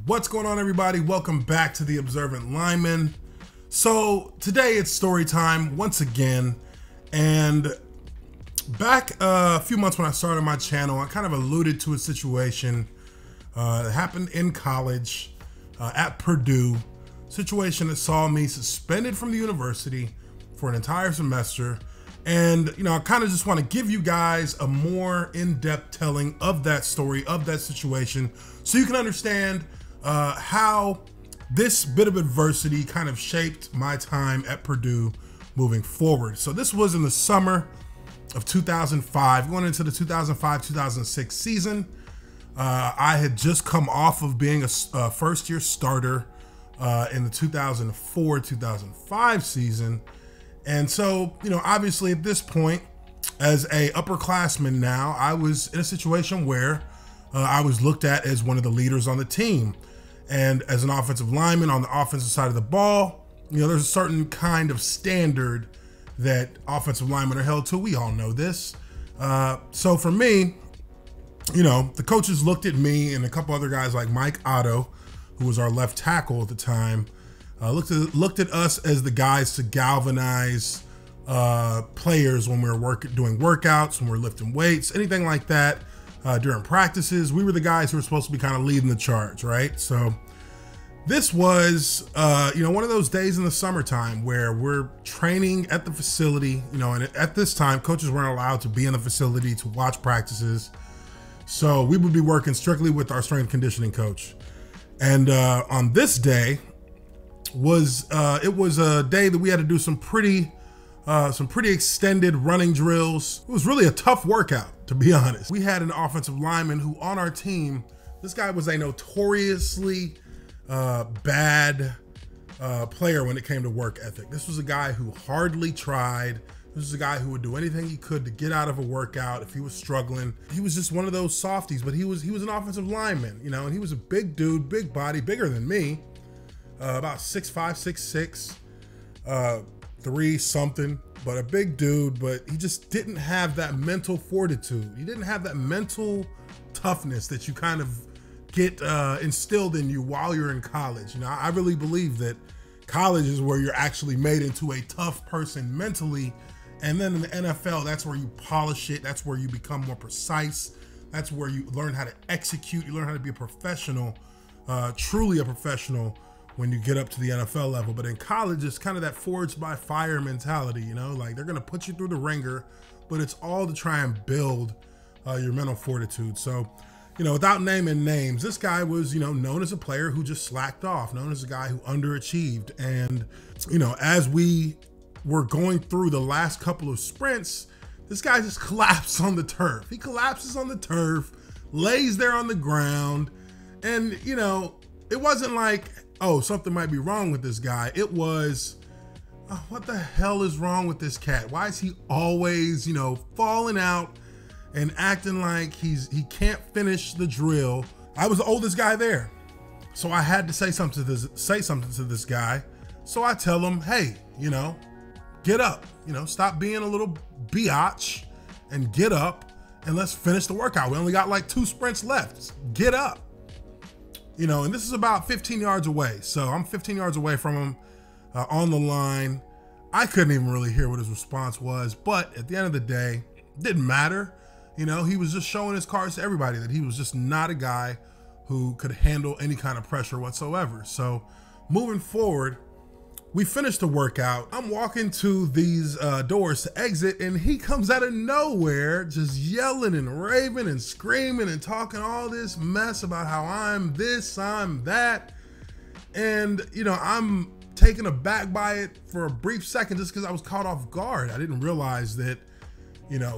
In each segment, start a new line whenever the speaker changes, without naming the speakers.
What's going on, everybody? Welcome back to The Observant Lineman. So today it's story time once again, and back a few months when I started my channel, I kind of alluded to a situation that happened in college at Purdue. Situation that saw me suspended from the university for an entire semester. And, I kind of just want to give you guys a more in-depth telling of that story, of that situation, so you can understand how this bit of adversity kind of shaped my time at Purdue moving forward. So this was in the summer of 2005, going into the 2005-2006 season. I had just come off of being a first-year starter in the 2004-2005 season. And so, obviously at this point, as a upperclassman now, I was in a situation where I was looked at as one of the leaders on the team. And as an offensive lineman on the offensive side of the ball, there's a certain kind of standard that offensive linemen are held to. We all know this. So for me, the coaches looked at me and a couple other guys like Mike Otto, who was our left tackle at the time, looked at us as the guys to galvanize players when we were doing workouts, when we were lifting weights, anything like that. During practices, we were the guys who were supposed to be kind of leading the charge, right? So this was, one of those days in the summertime where we're training at the facility, and at this time, coaches weren't allowed to be in the facility to watch practices. So we would be working strictly with our strength conditioning coach. And on this day it was a day that we had to do some pretty extended running drills. It was really a tough workout, to be honest. We had an offensive lineman who on our team, this guy was a notoriously bad player when it came to work ethic. This was a guy who hardly tried. This was a guy who would do anything he could to get out of a workout if he was struggling. He was just one of those softies, but he was an offensive lineman, and he was a big dude, big body, bigger than me, about 6'5", 6'6", 3 something, but a big dude, but he just didn't have that mental fortitude. He didn't have that mental toughness that you kind of get instilled in you while you're in college. I really believe that college is where you're actually made into a tough person mentally. And then in the NFL, that's where you polish it. That's where you become more precise. That's where you learn how to execute. You learn how to be a professional, truly a professional, when you get up to the NFL level. But in college, it's kind of that forged by fire mentality, like they're gonna put you through the ringer, but it's all to try and build your mental fortitude. So, without naming names, this guy was, known as a player who just slacked off, known as a guy who underachieved. And, as we were going through the last couple of sprints, this guy just collapsed on the turf. He collapses on the turf, lays there on the ground. And, it wasn't like, oh, something might be wrong with this guy. It was, oh, what the hell is wrong with this cat? Why is he always, falling out and acting like he can't finish the drill? I was the oldest guy there, so I had to say something to this guy. So I tell him, hey, get up, stop being a little biatch and get up and let's finish the workout. We only got like 2 sprints left. Get up. And this is about 15 yards away. So I'm 15 yards away from him on the line. I couldn't even really hear what his response was, but at the end of the day, it didn't matter. He was just showing his cards to everybody that he was just not a guy who could handle any kind of pressure whatsoever. So moving forward, we finished the workout. I'm walking to these doors to exit, and he comes out of nowhere just yelling and raving and screaming and talking all this mess about how I'm this, I'm that. And, I'm taken aback by it for a brief second just because I was caught off guard. I didn't realize that,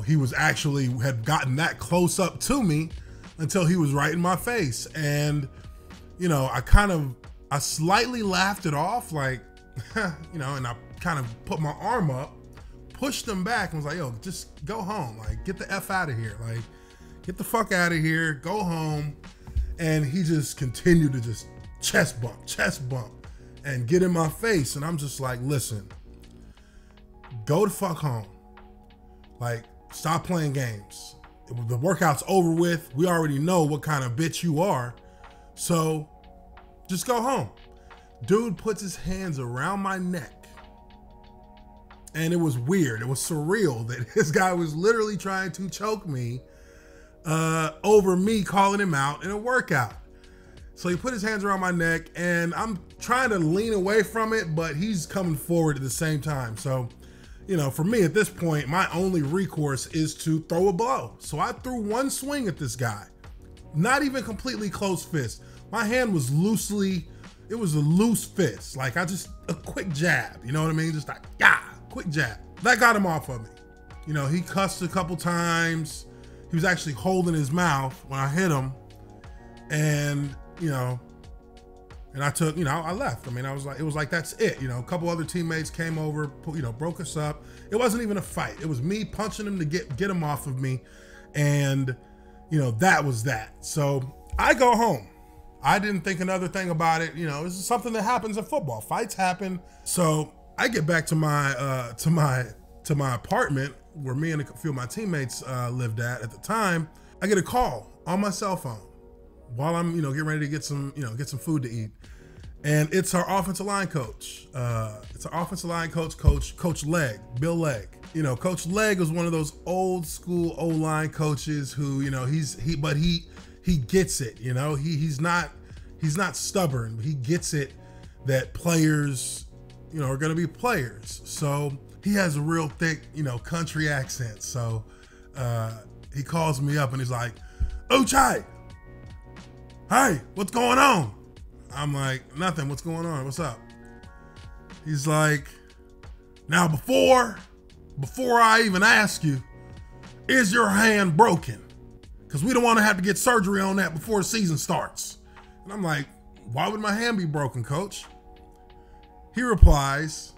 he was actually had gotten that close up to me until he was right in my face. And, I slightly laughed it off, like, and I kind of put my arm up, pushed him back, and was like, yo, just go home. Like, get the F out of here. Like, get the fuck out of here. Go home. And he just continued to just chest bump, and get in my face. And I'm just like, listen, go the fuck home. Like, stop playing games. the workout's over with. We already know what kind of bitch you are. So just go home. Dude puts his hands around my neck. And it was weird. It was surreal that this guy was literally trying to choke me over me calling him out in a workout. So he put his hands around my neck, and I'm trying to lean away from it, but he's coming forward at the same time. So, you know, for me at this point, my only recourse is to throw a blow. So I threw one swing at this guy, not even completely closed fist. My hand was loosely, it was a loose fist. Like a quick jab, you know what I mean? Just like, yeah, quick jab. That got him off of me. You know, he cussed a couple times. He was actually holding his mouth when I hit him. And, you know, and I took, you know, I left. I mean, it was like, that's it. You know, a couple other teammates came over, you know, broke us up. It wasn't even a fight. It was me punching him to get him off of me. And, you know, that was that. So I go home. I didn't think another thing about it. You know, this is something that happens in football. Fights happen. So I get back to my apartment where me and a few of my teammates lived at the time. I get a call on my cell phone while I'm, you know, getting ready to get some food to eat. And it's our offensive line coach. Coach Legg, Bill Legg. You know, Coach Legg was one of those old school O-line coaches who, you know, he gets it, you know, he's not stubborn. He gets it that players, you know, are going to be players. So he has a real thick, you know, country accent. So he calls me up and he's like, Uche, hey, what's going on? I'm like, nothing, what's going on? What's up? He's like, now before I even ask you, is your hand broken? Because we don't want to have to get surgery on that before the season starts. And I'm like, why would my hand be broken, coach? He replies,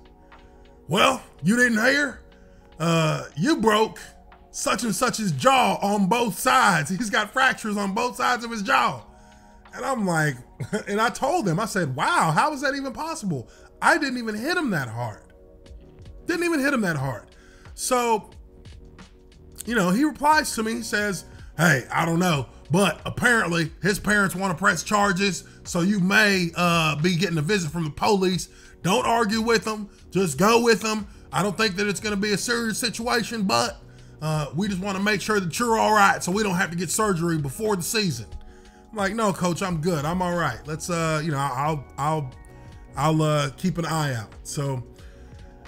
well, you didn't hear? You broke such and such's jaw on both sides. He's got fractures on both sides of his jaw. And I'm like, and I told him, I said, wow, how is that even possible? I didn't even hit him that hard. So, you know, he replies to me, he says, hey, I don't know, but apparently his parents want to press charges, so you may be getting a visit from the police. Don't argue with them, just go with them. I don't think that it's gonna be a serious situation, but we just want to make sure that you're all right so we don't have to get surgery before the season. I'm like, no, coach, I'm good, I'm all right. Let's, you know, I'll keep an eye out. So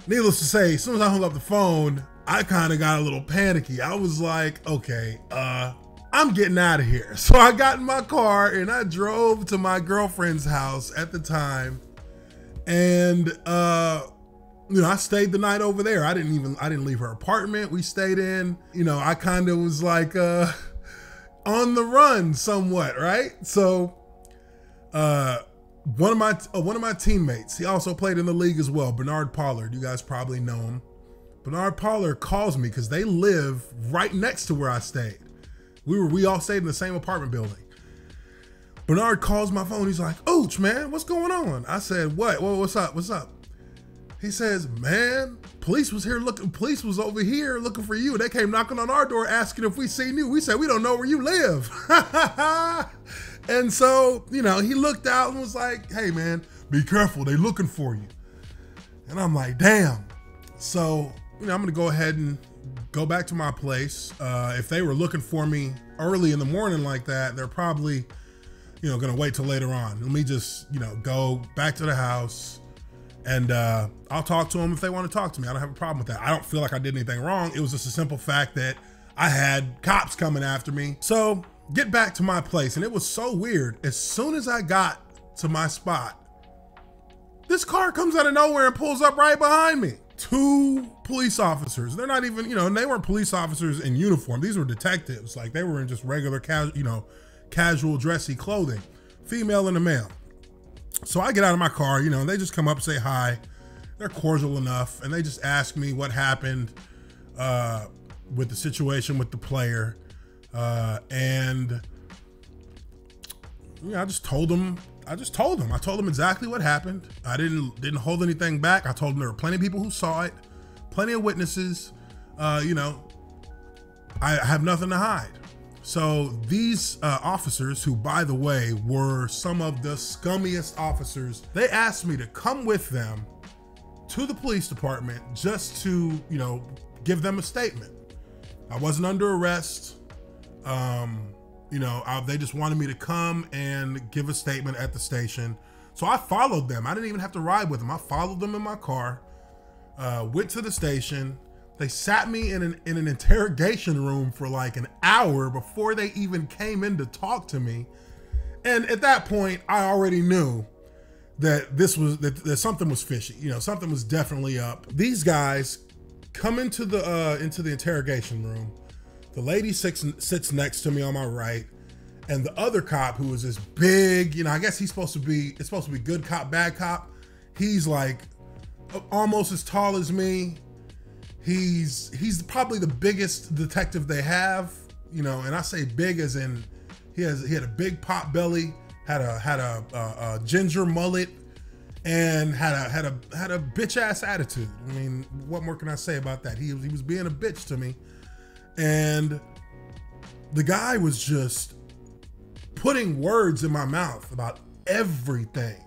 needless to say, as soon as I hung up the phone, I kind of got a little panicky. I was like, okay, I'm getting out of here. So I got in my car and I drove to my girlfriend's house at the time. And, you know, I stayed the night over there. I didn't leave her apartment. We stayed in, you know, I kind of was like, on the run somewhat, right? So, one of my teammates, he also played in the league as well, Bernard Pollard. You guys probably know him. Bernard Pollard calls me because they live right next to where I stayed. We all stayed in the same apartment building. Bernard calls my phone. He's like, Uche, man, what's going on? I said, what? Well, what's up? What's up? He says, man, police was over here looking for you. They came knocking on our door asking if we seen you. We said, we don't know where you live. And so, you know, he looked out and was like, hey man, be careful. They looking for you. And I'm like, damn. So, you know, I'm gonna go ahead and go back to my place. If they were looking for me early in the morning like that, they're probably, you know, gonna wait till later on. Let me just, you know, go back to the house and I'll talk to them if they want to talk to me. I don't have a problem with that. I don't feel like I did anything wrong. It was just a simple fact that I had cops coming after me. So get back to my place, and it was so weird. As soon as I got to my spot, this car comes out of nowhere and pulls up right behind me. 2 police officers. They're not even, you know, and they weren't police officers in uniform. These were detectives. Like they were in just regular, casual dressy clothing, female and a male. So I get out of my car, you know, and they just come up and say hi. They're cordial enough. And they just ask me what happened with the situation with the player. And you know, I told them exactly what happened. I didn't hold anything back. I told them there were plenty of people who saw it, plenty of witnesses, you know, I have nothing to hide. So these officers, who by the way were some of the scummiest officers, they asked me to come with them to the police department just to, give them a statement. I wasn't under arrest. They just wanted me to come and give a statement at the station. So I followed them. I didn't even have to ride with them. I followed them in my car, went to the station. They sat me in an interrogation room for like an hour before they even came in to talk to me. And at that point, I already knew that that something was fishy. Something was definitely up. These guys come into the interrogation room. The lady sits next to me on my right, and the other cop, who was this big, I guess it's supposed to be good cop, bad cop. He's like almost as tall as me. He's probably the biggest detective they have, and I say big as in he had a big pot belly, had a ginger mullet, and had a bitch ass attitude. I mean, what more can I say about that? He was being a bitch to me, and the guy was just putting words in my mouth about everything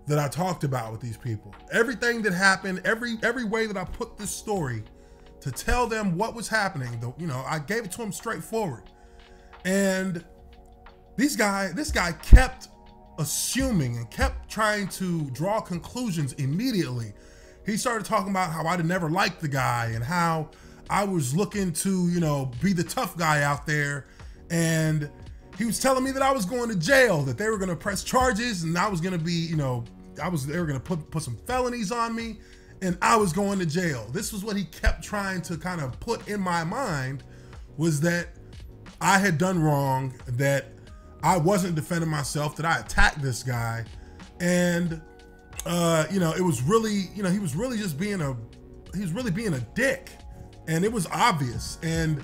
that I talked about with these people. Everything that happened, every way that I put this story to tell them what was happening, I gave it to them straightforward. And this guy kept assuming and kept trying to draw conclusions immediately. He started talking about how I'd never liked the guy and how I was looking to, be the tough guy out there. And he was telling me that I was going to jail, that they were going to press charges, and I was going to be, they were going to put some felonies on me, and I was going to jail. This was what he kept trying to kind of put in my mind, was that I had done wrong, that I wasn't defending myself, that I attacked this guy. And, it was really, he was really being a dick, and it was obvious. And,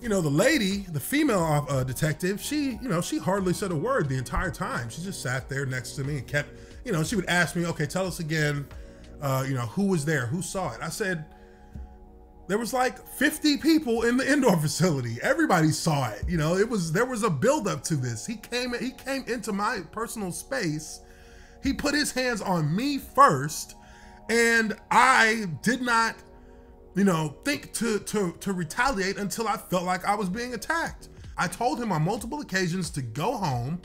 the lady, the female detective, she hardly said a word the entire time. She just sat there next to me and kept, she would ask me, okay, tell us again, who was there, who saw it? I said, there was like 50 people in the indoor facility. Everybody saw it. There was a buildup to this. He came into my personal space. He put his hands on me first, and I did not, think to retaliate until I felt like I was being attacked. I told him on multiple occasions to go home,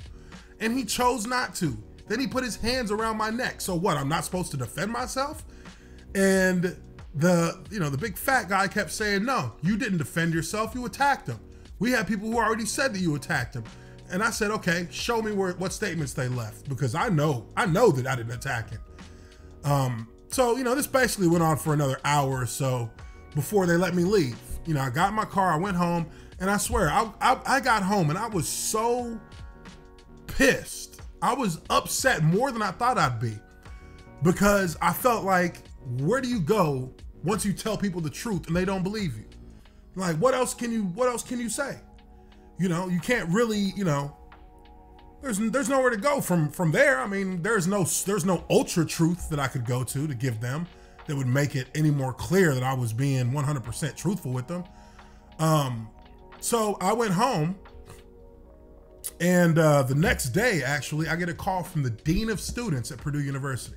and he chose not to. Then he put his hands around my neck. So what, I'm not supposed to defend myself? And the big fat guy kept saying, no, you didn't defend yourself, you attacked him. We had people who already said that you attacked him. And I said, okay, show me what statements they left, because I know that I didn't attack him. So, this basically went on for another hour or so before they let me leave. I got in my car, I went home, and I swear, I got home and I was so pissed. I was upset more than I thought I'd be, because I felt like, where do you go once you tell people the truth and they don't believe you? Like, what else can you say? You can't really, there's nowhere to go from there. I mean, there's no ultra truth that I could go to give them that would make it any more clear that I was being 100% truthful with them. So I went home, and the next day, actually, I get a call from the dean of students at Purdue University.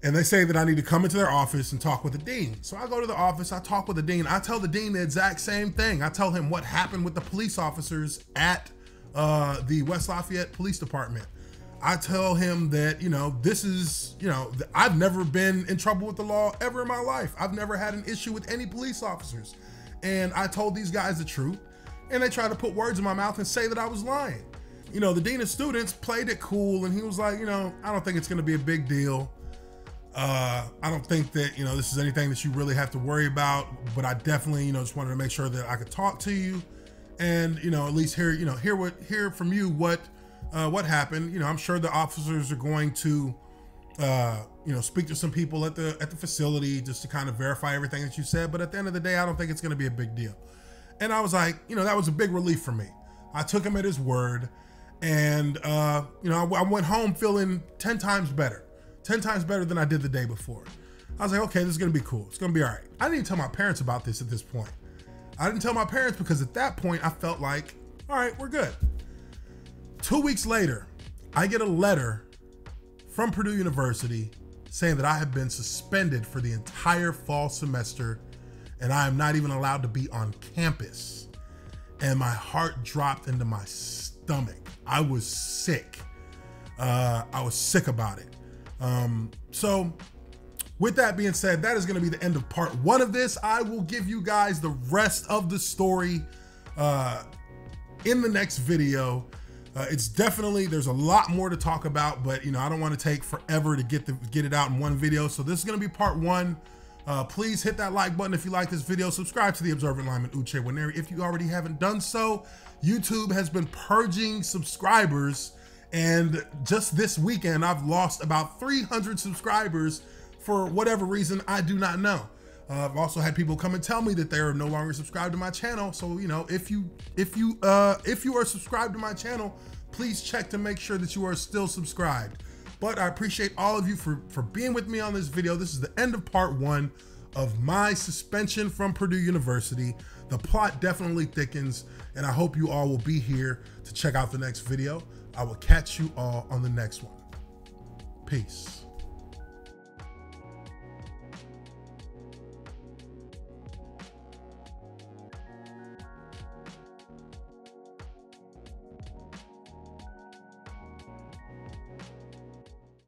And they say that I need to come into their office and talk with the dean. So I go to the office, I talk with the dean. I tell the dean the exact same thing. I tell him what happened with the police officers at the West Lafayette Police Department. I tell him that, this is, I've never been in trouble with the law ever in my life. I've never had an issue with any police officers. And I told these guys the truth, and they tried to put words in my mouth and say that I was lying. The dean of students played it cool, and he was like, I don't think it's going to be a big deal. I don't think that, this is anything that you really have to worry about, but I definitely, just wanted to make sure that I could talk to you and, at least hear from you what happened. I'm sure the officers are going to, speak to some people at the facility just to kind of verify everything that you said. But at the end of the day, I don't think it's going to be a big deal. And I was like, that was a big relief for me. I took him at his word, and, I went home feeling 10 times better. 10 times better than I did the day before. I was like, okay, this is gonna be cool. It's gonna be all right. I didn't even tell my parents about this at this point. I didn't tell my parents because at that point I felt like, all right, we're good. 2 weeks later, I get a letter from Purdue University saying that I have been suspended for the entire fall semester and I am not even allowed to be on campus. And my heart dropped into my stomach. I was sick. I was sick about it. So with that being said, that is going to be the end of part 1 of this. I will give you guys the rest of the story in the next video. It's definitely, there's a lot more to talk about, but you know, I don't want to take forever to get it out in one video. So this is going to be part 1. Please hit that like button if you like this video. Subscribe to the Observant Lineman Uche Nwaneri if you already haven't done so. YouTube has been purging subscribers, and just this weekend I've lost about 300 subscribers for whatever reason I do not know. I've also had people come and tell me that they are no longer subscribed to my channel. So, you know, if you are subscribed to my channel, please check to make sure that you are still subscribed. But I appreciate all of you for being with me on this video. This is the end of part 1 of my suspension from Purdue University. The plot definitely thickens, and I hope you all will be here to check out the next video. I will catch you all on the next one. Peace.